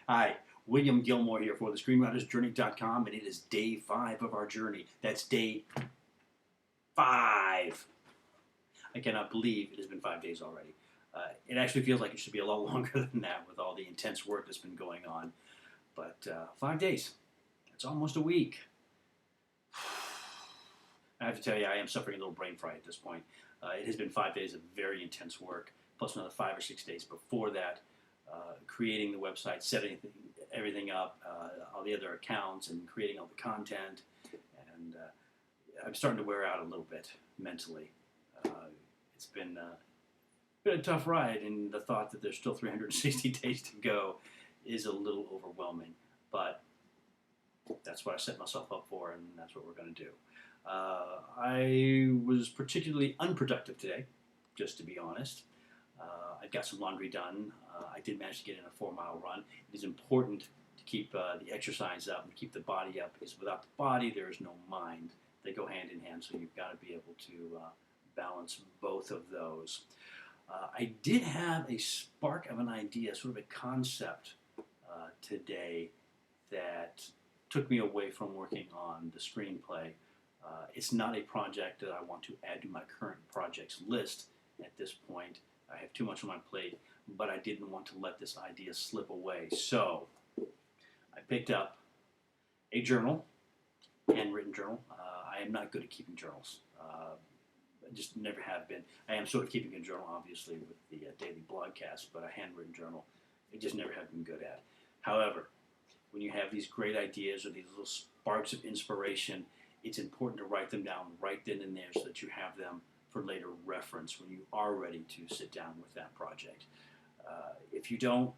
Hi, William Gilmore here for the ScreenwritersJourney.com, and it is day 5 of our journey. That's day 5. I cannot believe it has been 5 days already. It actually feels like it should be a lot longer than that with all the intense work that's been going on. But 5 days, that's almost a week. I have to tell you, I am suffering a little brain fry at this point. It has been 5 days of very intense work, plus another 5 or 6 days before that, creating the website, setting everything up, all the other accounts, and creating all the content. And I'm starting to wear out a little bit mentally. It's been a tough ride, and the thought that there's still 360 days to go is a little overwhelming. But that's what I set myself up for, and that's what we're going to do. I was particularly unproductive today, just to be honest. I got some laundry done. I did manage to get in a 4-mile run. It is important to keep the exercise up and keep the body up, because without the body, there is no mind. They go hand in hand, so you've got to be able to balance both of those. I did have a spark of an idea, sort of a concept today that took me away from working on the screenplay. It's not a project that I want to add to my current projects list at this point. I have too much on my plate, but I didn't want to let this idea slip away. So I picked up a journal, handwritten journal. I am not good at keeping journals. I just never have been. I am sort of keeping a journal, obviously, with the daily blogcast, but a handwritten journal, I just never have been good at. However, when you have these great ideas or these little sparks of inspiration, it's important to write them down right then and there so that you have them for later reference when you are ready to sit down with that project. If you don't,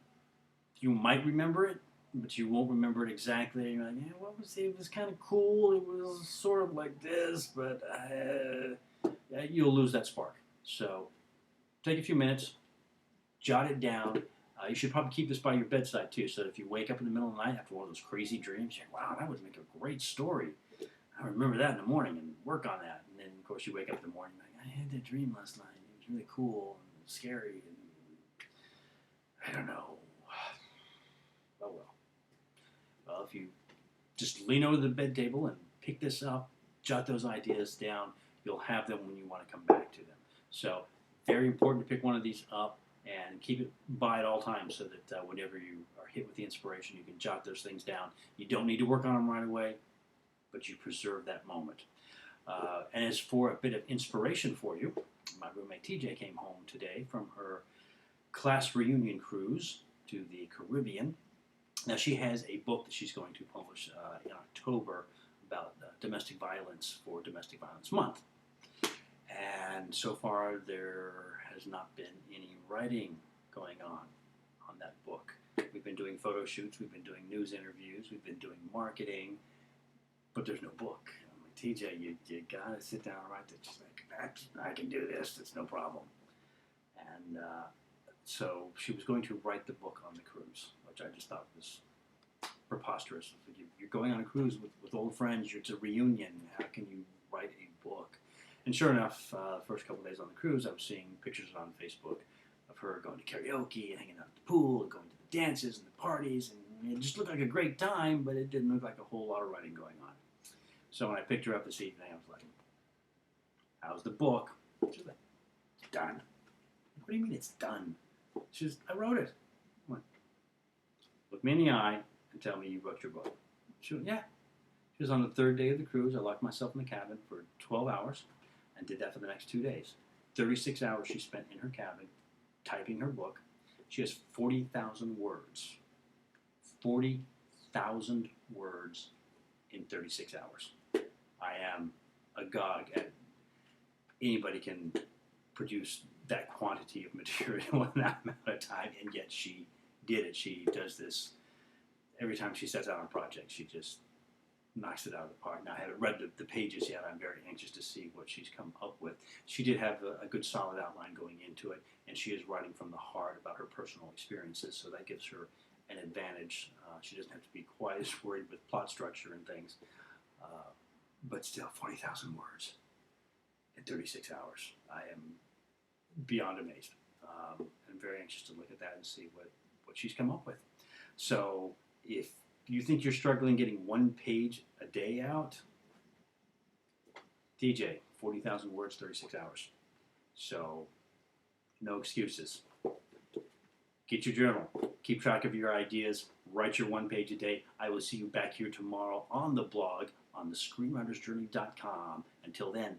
you might remember it, but you won't remember it exactly. You're like, yeah, what was it? It was kind of cool. It was sort of like this, but you'll lose that spark. So take a few minutes, jot it down. You should probably keep this by your bedside too, so that if you wake up in the middle of the night after one of those crazy dreams, you're like, wow, that would make a great story. I remember that in the morning and work on that. And then, of course, you wake up in the morning like, I had that dream last night. It was really cool and scary. And I don't know. Oh, well. Well, if you just lean over the bed table and pick this up, jot those ideas down, you'll have them when you want to come back to them. So very important to pick one of these up and keep it by at all times so that whenever you are hit with the inspiration, you can jot those things down. You don't need to work on them right away, but you preserve that moment. And as for a bit of inspiration for you, my roommate TJ came home today from her class reunion cruise to the Caribbean. Now she has a book that she's going to publish in October about domestic violence for Domestic Violence Month. And so far there has not been any writing going on that book. We've been doing photo shoots, we've been doing news interviews, we've been doing marketing, but there's no book. I'm like, TJ, you gotta sit down and write this. She's like, I can do this, it's no problem. And so she was going to write the book on the cruise, which I just thought was preposterous. You're going on a cruise with old friends, it's a reunion, how can you write a book? And sure enough, the first couple of days on the cruise, I was seeing pictures on Facebook of her going to karaoke, hanging out at the pool, going to the dances and the parties, and it just looked like a great time, but it didn't look like a whole lot of writing going on. So when I picked her up this evening, I was like, how's the book? She's like, it's done. What do you mean it's done? She says, I wrote it. I went, look me in the eye and tell me you wrote your book. She went, yeah. She was on the 3rd day of the cruise. I locked myself in the cabin for 12 hours and did that for the next 2 days. 36 hours she spent in her cabin typing her book. She has 40,000 words. 40,000 words in 36 hours. I am agog at anybody can produce that quantity of material in that amount of time, and yet she did it. She does this every time she sets out on a project. She just knocks it out of the park. Now, I haven't read the pages yet. I'm very anxious to see what she's come up with. She did have a good solid outline going into it, and she is writing from the heart about her personal experiences, so that gives her an advantage. She doesn't have to be quite as worried with plot structure and things, but still 40,000 words in 36 hours. I am beyond amazed. I'm very anxious to look at that and see what she's come up with. So if you think you're struggling getting 1 page a day out, DJ, 40,000 words, 36 hours. So no excuses. Get your journal. Keep track of your ideas. Write your 1 page a day. I will see you back here tomorrow on the blog on the screenwritersjourney.com. Until then,